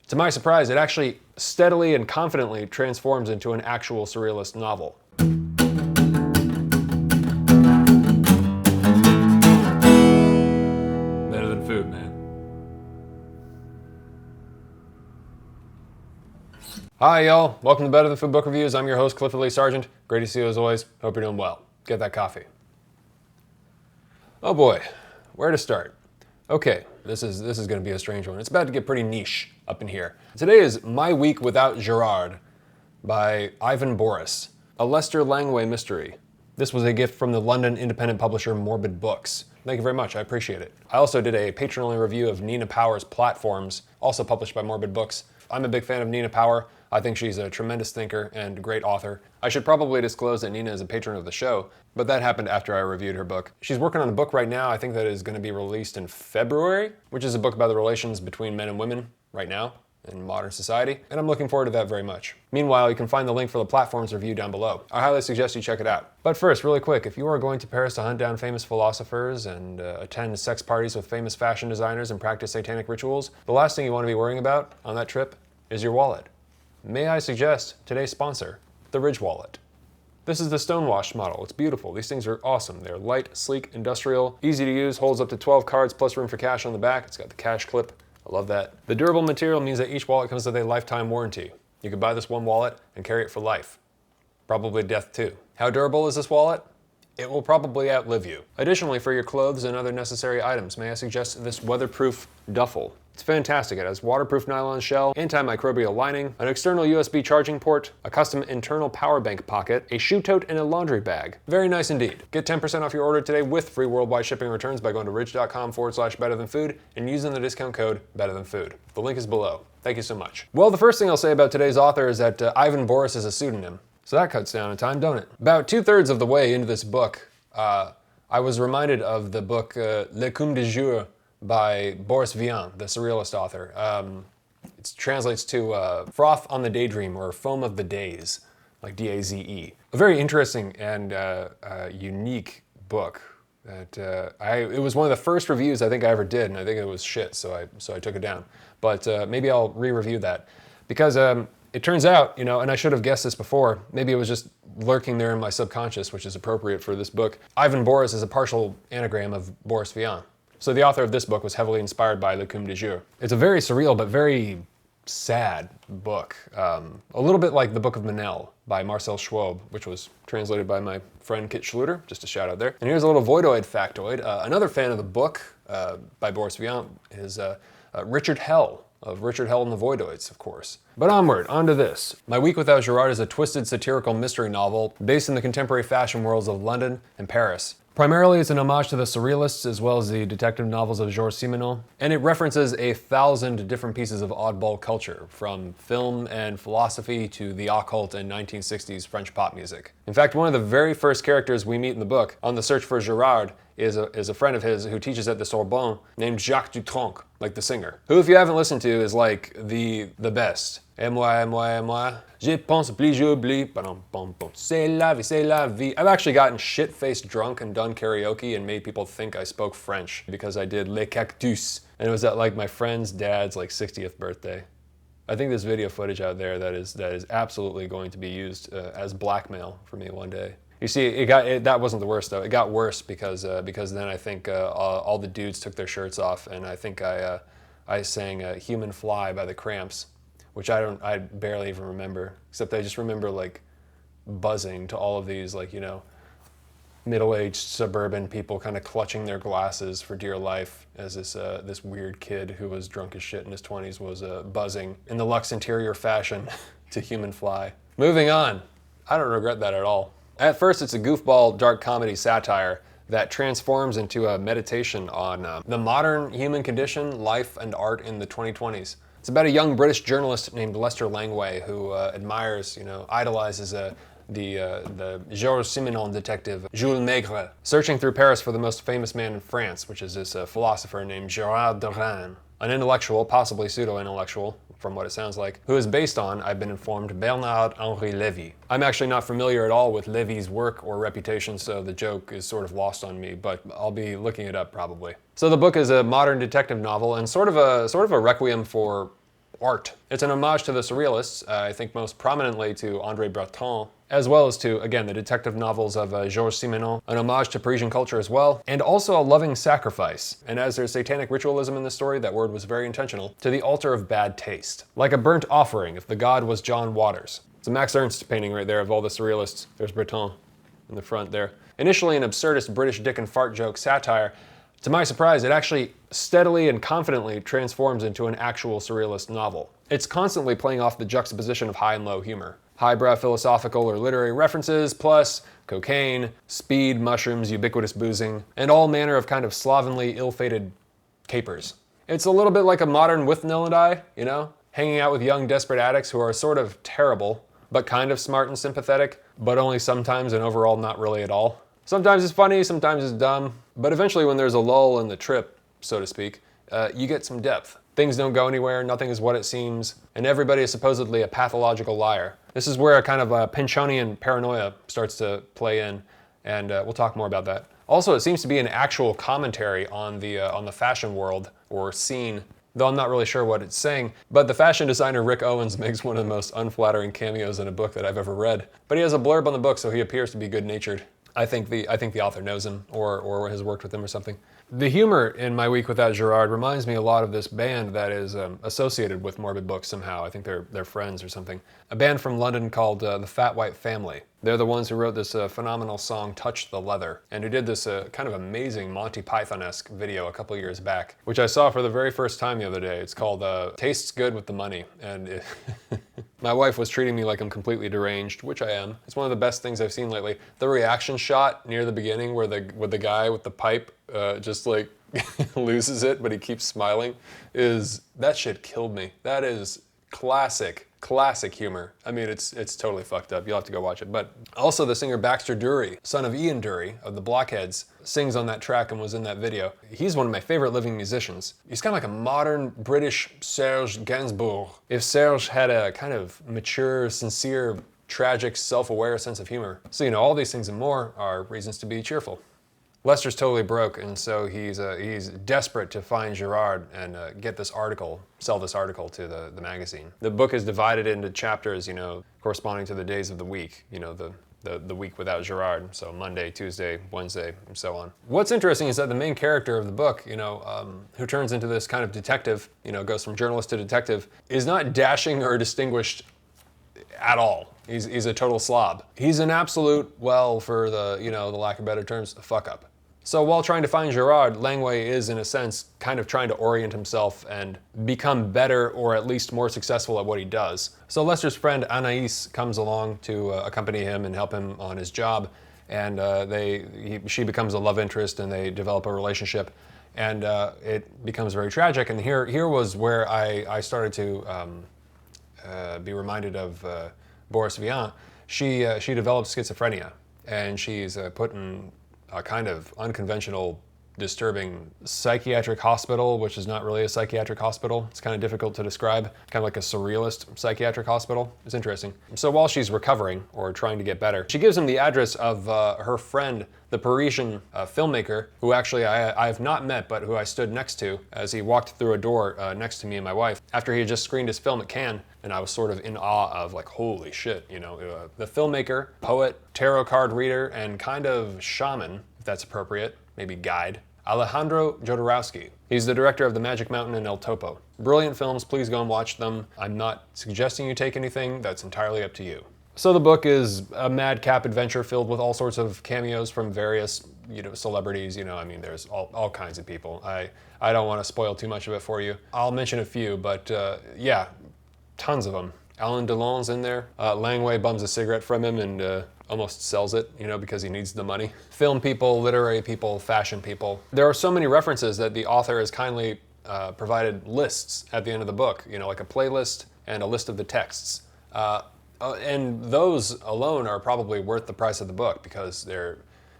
To my surprise, it actually steadily and confidently transforms into an actual surrealist novel. Better than food, man. Hi, y'all. Welcome to Better Than Food Book Reviews. I'm your host, Clifford Lee Sargent. Great to see you as always. Hope you're doing well. Get that coffee. Oh boy, where to start? Okay, this is going to be a strange one. It's about to get pretty niche up in here. Today is My Week Without Gerard by Ivan Boris, a Lester Langway mystery. This was a gift from the London independent publisher Morbid Books. Thank you very much, I appreciate it. I also did a Patron-Only review of Nina Power's Platforms, also published by Morbid Books. I'm a big fan of Nina Power. I think she's a tremendous thinker and great author. I should probably disclose that Nina is a patron of the show, but that happened after I reviewed her book. She's working on a book right now, I think that is going to be released in February, which is a book about the relations between men and women right now in modern society, and I'm looking forward to that very much. Meanwhile, you can find the link for the Platforms review down below. I highly suggest you check it out. But first, really quick, if you are going to Paris to hunt down famous philosophers and attend sex parties with famous fashion designers and practice satanic rituals, the last thing you want to be worrying about on that trip is your wallet. May I suggest today's sponsor, the Ridge Wallet. This is the stonewashed model. It's beautiful. These things are awesome. They're light, sleek, industrial, easy to use, holds up to 12 cards plus room for cash on the back. It's got the cash clip. I love that. The durable material means that each wallet comes with a lifetime warranty. You can buy this one wallet and carry it for life. Probably death too. How durable is this wallet? It will probably outlive you. Additionally, for your clothes and other necessary items, may I suggest this weatherproof duffel. It's fantastic. It has waterproof nylon shell, antimicrobial lining, an external USB charging port, a custom internal power bank pocket, a shoe tote, and a laundry bag. Very nice indeed. Get 10% off your order today with free worldwide shipping and returns by going to ridge.com/betterthanfood and using the discount code betterthanfood. The link is below. Thank you so much. Well, the first thing I'll say about today's author is that Ivan Boris is a pseudonym. So that cuts down in time, don't it? About 2/3 of the way into this book, I was reminded of the book L'écume du jour by Boris Vian, the surrealist author. It translates to Froth on the Daydream or Foam of the Days, like D-A-Z-E. A very interesting and unique book. That it was one of the first reviews I think I ever did, and I think it was shit, so I took it down. But maybe I'll re-review that because it turns out, you know, and I should have guessed this before, maybe it was just lurking there in my subconscious, which is appropriate for this book. Ivan Boris is a partial anagram of Boris Vian. So the author of this book was heavily inspired by L'écume du jour. It's a very surreal but very sad book. A little bit like The Book of Manel by Marcel Schwob, which was translated by my friend Kit Schluter, just a shout out there. And here's a little Voidoid factoid. Another fan of the book by Boris Vian is Richard Hell, of Richard Hell and the Voidoids, of course. But onward, onto this. My Week Without Gerard is a twisted satirical mystery novel based in the contemporary fashion worlds of London and Paris. Primarily, it's an homage to the Surrealists as well as the detective novels of Georges Simenon, and it references 1,000 different pieces of oddball culture, from film and philosophy to the occult and 1960s French pop music. In fact, one of the very first characters we meet in the book, on the search for Gerard, is a friend of his who teaches at the Sorbonne named Jacques Dutronc, like the singer, who, if you haven't listened to, is like the best. Et moi, je pense plus j'oublie, c'est la vie, c'est la vie. I've actually gotten shit-faced drunk and done karaoke and made people think I spoke French because I did Les Cactus, and it was at like my friend's dad's like 60th birthday. I think there's video footage out there that is absolutely going to be used as blackmail for me one day. You see, that wasn't the worst though. It got worse because then I think all the dudes took their shirts off, and I think I sang "Human Fly" by the Cramps, which I barely even remember, except I just remember like buzzing to all of these like, you know, middle-aged suburban people kind of clutching their glasses for dear life as this weird kid who was drunk as shit in his 20s was buzzing in the Lux Interior fashion to Human Fly. Moving on. I don't regret that at all. At first, it's a goofball dark comedy satire that transforms into a meditation on the modern human condition, life, and art in the 2020s. It's about a young British journalist named Lester Langway who admires, you know, idolizes the Georges Simenon detective Jules Maigret, searching through Paris for the most famous man in France, which is this philosopher named Gerard de Rennes, an intellectual, possibly pseudo-intellectual, from what it sounds like, who is based on, I've been informed, Bernard-Henri Lévy. I'm actually not familiar at all with Lévy's work or reputation, so the joke is sort of lost on me, but I'll be looking it up probably. So the book is a modern detective novel and sort of a requiem for art. It's an homage to the Surrealists, I think most prominently to André Breton, as well as to, again, the detective novels of Georges Simenon, an homage to Parisian culture as well, and also a loving sacrifice. And as there's satanic ritualism in the story, that word was very intentional, to the altar of bad taste. Like a burnt offering if the god was John Waters. It's a Max Ernst painting right there of all the Surrealists. There's Breton in the front there. Initially an absurdist British dick and fart joke satire, to my surprise, it actually steadily and confidently transforms into an actual Surrealist novel. It's constantly playing off the juxtaposition of high and low humor. Highbrow philosophical or literary references, plus cocaine, speed, mushrooms, ubiquitous boozing, and all manner of kind of slovenly, ill-fated capers. It's a little bit like a modern With Nil and I, you know? Hanging out with young, desperate addicts who are sort of terrible, but kind of smart and sympathetic, but only sometimes and overall not really at all. Sometimes it's funny, sometimes it's dumb, but eventually when there's a lull in the trip, so to speak, you get some depth. Things don't go anywhere, nothing is what it seems, and everybody is supposedly a pathological liar. This is where a kind of a Pynchonian paranoia starts to play in, and we'll talk more about that. Also, it seems to be an actual commentary on the fashion world or scene, though I'm not really sure what it's saying. But the fashion designer Rick Owens makes one of the most unflattering cameos in a book that I've ever read. But he has a blurb on the book, so he appears to be good-natured. I think the author knows him or has worked with him or something. The humor in My Week Without Gerard reminds me a lot of this band that is associated with Morbid Books somehow. I think they're friends or something. A band from London called the Fat White Family. They're the ones who wrote this phenomenal song, Touch the Leather, and who did this kind of amazing Monty Python-esque video a couple years back, which I saw for the very first time the other day. It's called Tastes Good with the Money, and my wife was treating me like I'm completely deranged, which I am. It's one of the best things I've seen lately. The reaction shot near the beginning where the guy with the pipe just like loses it, but he keeps smiling, that shit killed me. That is classic humor. I mean, it's totally fucked up. You'll have to go watch it. But also the singer Baxter Dury, son of Ian Dury of the Blockheads, sings on that track and was in that video. He's one of my favorite living musicians. He's kind of like a modern British Serge Gainsbourg. If Serge had a kind of mature, sincere, tragic, self-aware sense of humor. So, you know, all these things and more are reasons to be cheerful. Lester's totally broke, and so he's desperate to find Gerard and get this article, sell this article to the magazine. The book is divided into chapters, you know, corresponding to the days of the week, you know, the week without Gerard, so Monday, Tuesday, Wednesday, and so on. What's interesting is that the main character of the book, you know, who turns into this kind of detective, you know, goes from journalist to detective, is not dashing or distinguished at all. He's a total slob. He's an absolute, well, for the lack of better terms, a fuck up. So while trying to find Gerard, Langway is, in a sense, kind of trying to orient himself and become better or at least more successful at what he does. So Lester's friend Anais comes along to accompany him and help him on his job, and she becomes a love interest and they develop a relationship, and it becomes very tragic. And here was where I started to be reminded of Boris Vian. She developed schizophrenia, and she's put in a kind of unconventional, disturbing psychiatric hospital, which is not really a psychiatric hospital. It's kind of difficult to describe, kind of like a surrealist psychiatric hospital. It's interesting. So while she's recovering or trying to get better, she gives him the address of her friend, the Parisian filmmaker, who actually I have not met, but who I stood next to as he walked through a door next to me and my wife after he had just screened his film at Cannes. And I was sort of in awe of, like, holy shit, you know, the filmmaker, poet, tarot card reader, and kind of shaman, if that's appropriate, maybe guide, Alejandro Jodorowsky. He's the director of The Magic Mountain and El Topo. Brilliant films, please go and watch them. I'm not suggesting you take anything, that's entirely up to you. So the book is a madcap adventure filled with all sorts of cameos from various, you know, celebrities, you know, I mean, there's all kinds of people. I don't want to spoil too much of it for you. I'll mention a few, but yeah, tons of them. Alain Delon's in there. Langway bums a cigarette from him and almost sells it, you know, because he needs the money. Film people, literary people, fashion people. There are so many references that the author has kindly provided lists at the end of the book, you know, like a playlist and a list of the texts. And those alone are probably worth the price of the book because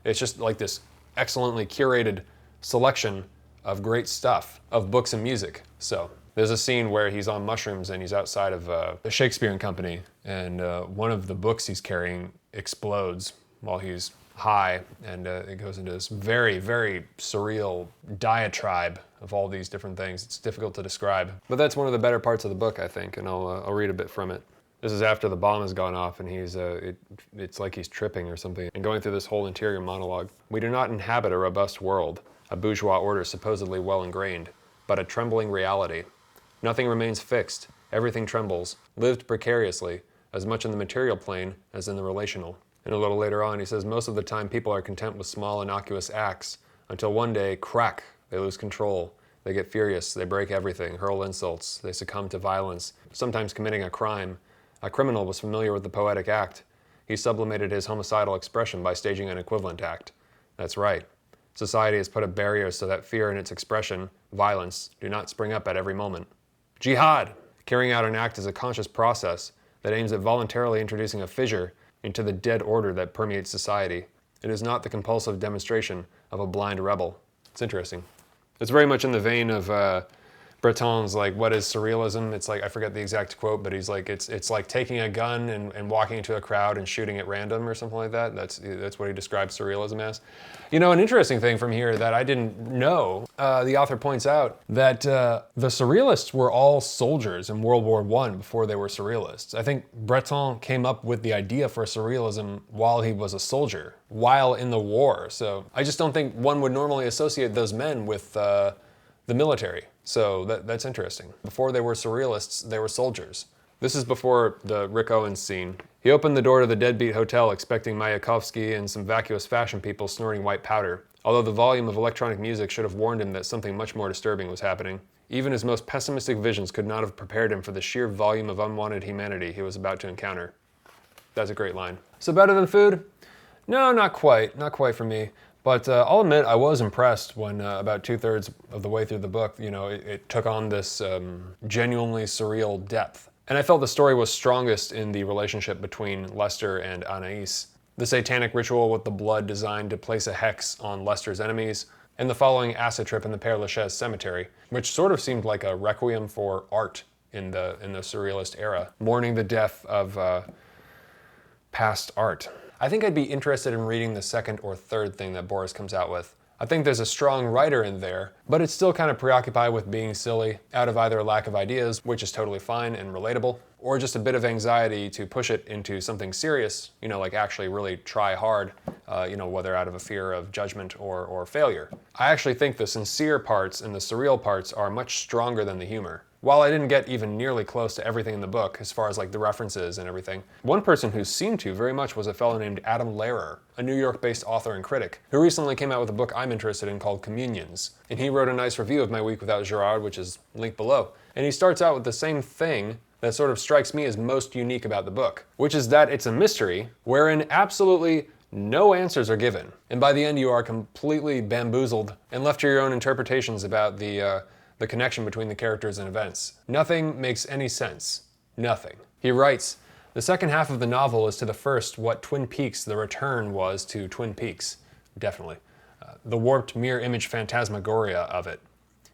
it's just like this excellently curated selection of great stuff, of books and music. So there's a scene where he's on mushrooms and he's outside of the Shakespeare and Company, and one of the books he's carrying explodes while he's high, and it goes into this very, very surreal diatribe of all these different things. It's difficult to describe. But that's one of the better parts of the book, I think, and I'll read a bit from it. This is after the bomb has gone off and it's like he's tripping or something and going through this whole interior monologue. We do not inhabit a robust world, a bourgeois order supposedly well ingrained, but a trembling reality. Nothing remains fixed, everything trembles, lived precariously, as much in the material plane as in the relational. And a little later on he says, most of the time people are content with small innocuous acts, until one day, crack, they lose control. They get furious, they break everything, hurl insults, they succumb to violence, sometimes committing a crime. A criminal was familiar with the poetic act. He sublimated his homicidal expression by staging an equivalent act. That's right. Society has put up barriers so that fear and its expression, violence, do not spring up at every moment. Jihad! Carrying out an act is a conscious process that aims at voluntarily introducing a fissure into the dead order that permeates society. It is not the compulsive demonstration of a blind rebel. It's interesting. It's very much in the vein of Breton's, like, what is surrealism? It's like, I forget the exact quote, but he's like, it's like taking a gun and walking into a crowd and shooting at random or something like that. That's what he describes surrealism as. You know, an interesting thing from here that I didn't know, the author points out that the surrealists were all soldiers in World War I before they were surrealists. I think Breton came up with the idea for surrealism while he was a soldier, while in the war. So I just don't think one would normally associate those men with the military. So that's interesting. Before they were surrealists, they were soldiers. This is before the Rick Owens scene. He opened the door to the deadbeat hotel expecting Mayakovsky and some vacuous fashion people snorting white powder, although the volume of electronic music should have warned him that something much more disturbing was happening. Even his most pessimistic visions could not have prepared him for the sheer volume of unwanted humanity he was about to encounter. That's a great line. So better than food? No, not quite. Not quite for me. But I'll admit I was impressed when about 2/3 of the way through the book, you know, it took on this genuinely surreal depth. And I felt the story was strongest in the relationship between Lester and Anais. The satanic ritual with the blood designed to place a hex on Lester's enemies, and the following acid trip in the Père Lachaise cemetery, which sort of seemed like a requiem for art in the surrealist era, mourning the death of past art. I think I'd be interested in reading the second or third thing that Boris comes out with. I think there's a strong writer in there, but it's still kind of preoccupied with being silly out of either a lack of ideas, which is totally fine and relatable, or just a bit of anxiety to push it into something serious, you know, like actually really try hard, you know, whether out of a fear of judgment or failure. I actually think the sincere parts and the surreal parts are much stronger than the humor. While I didn't get even nearly close to everything in the book, as far as like the references and everything, one person who seemed to very much was a fellow named Adam Lehrer, a New York-based author and critic, who recently came out with a book I'm interested in called Communions. And he wrote a nice review of My Week Without Gerard, which is linked below. And he starts out with the same thing that sort of strikes me as most unique about the book, which is that it's a mystery wherein absolutely no answers are given. And by the end you are completely bamboozled and left to your own interpretations about the connection between the characters and events. Nothing makes any sense. Nothing. He writes, the second half of the novel is to the first what Twin Peaks: The Return was to Twin Peaks. Definitely. The warped mirror image phantasmagoria of it.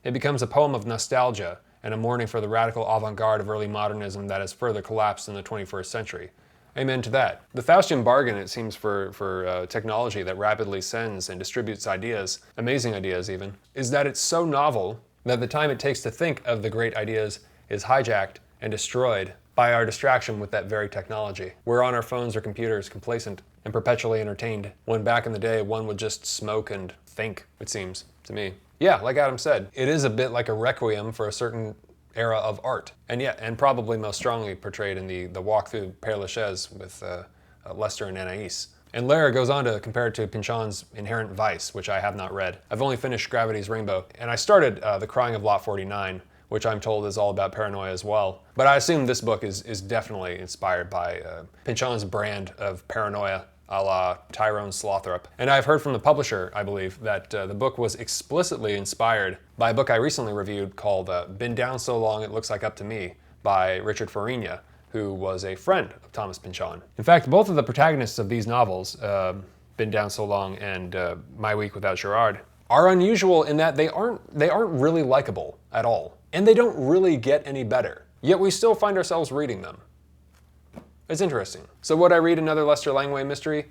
It becomes a poem of nostalgia and a mourning for the radical avant-garde of early modernism that has further collapsed in the 21st century. Amen to that. The Faustian bargain, it seems, for technology that rapidly sends and distributes ideas, amazing ideas even, is that it's so novel that the time it takes to think of the great ideas is hijacked and destroyed by our distraction with that very technology. We're on our phones or computers, complacent and perpetually entertained, when back in the day one would just smoke and think, it seems to me. Yeah, like Adam said, it is a bit like a requiem for a certain era of art, and probably most strongly portrayed in the walk through Père Lachaise with Lester and Anais. And Lehrer goes on to compare it to Pynchon's Inherent Vice, which I have not read. I've only finished Gravity's Rainbow, and I started The Crying of Lot 49, which I'm told is all about paranoia as well. But I assume this book is definitely inspired by Pynchon's brand of paranoia, a la Tyrone Slothrop. And I've heard from the publisher, I believe, that the book was explicitly inspired by a book I recently reviewed called Been Down So Long It Looks Like Up to Me by Richard Farina, who was a friend of Thomas Pynchon. In fact, both of the protagonists of these novels, Been Down So Long and My Week Without Gerard, are unusual in that they aren't really likable at all. And they don't really get any better. Yet we still find ourselves reading them. It's interesting. So would I read another Lester Langway mystery?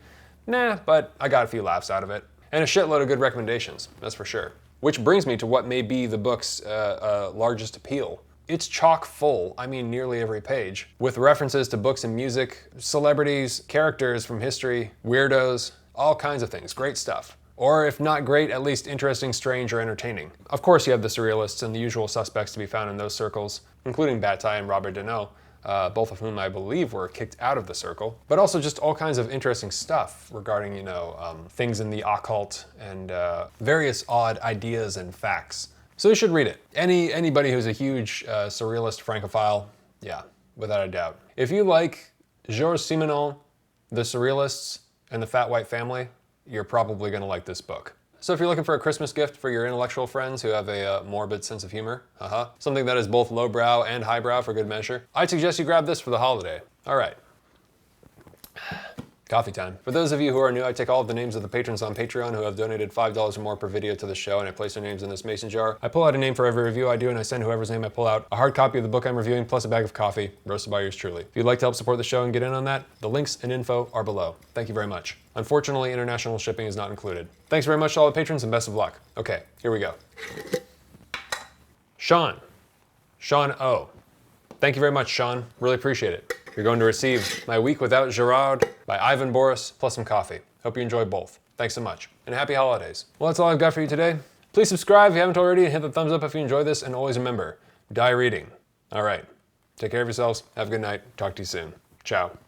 Nah, but I got a few laughs out of it. And a shitload of good recommendations, that's for sure. Which brings me to what may be the book's largest appeal. It's chock full, I mean nearly every page, with references to books and music, celebrities, characters from history, weirdos, all kinds of things. Great stuff. Or if not great, at least interesting, strange, or entertaining. Of course you have the surrealists and the usual suspects to be found in those circles, including Bataille and Robert Deneau, both of whom I believe were kicked out of the circle, but also just all kinds of interesting stuff regarding, things in the occult and various odd ideas and facts. So you should read it. Anybody who's a huge surrealist francophile, yeah, without a doubt. If you like Georges Simenon, the Surrealists, and the Fat White Family, you're probably gonna like this book. So if you're looking for a Christmas gift for your intellectual friends who have a morbid sense of humor, something that is both lowbrow and highbrow for good measure, I'd suggest you grab this for the holiday. All right. Coffee time. For those of you who are new, I take all of the names of the patrons on Patreon who have donated $5 or more per video to the show, and I place their names in this mason jar. I pull out a name for every review I do, and I send whoever's name I pull out a hard copy of the book I'm reviewing, plus a bag of coffee, roasted by yours truly. If you'd like to help support the show and get in on that, the links and info are below. Thank you very much. Unfortunately, international shipping is not included. Thanks very much to all the patrons, and best of luck. Okay, here we go. Sean O. Thank you very much, Sean. Really appreciate it. You're going to receive My Week Without Gerard by Ivan Boris, plus some coffee. Hope you enjoy both. Thanks so much, and happy holidays. Well, that's all I've got for you today. Please subscribe if you haven't already, and hit the thumbs up if you enjoyed this, and always remember, die reading. All right, take care of yourselves, have a good night, talk to you soon. Ciao.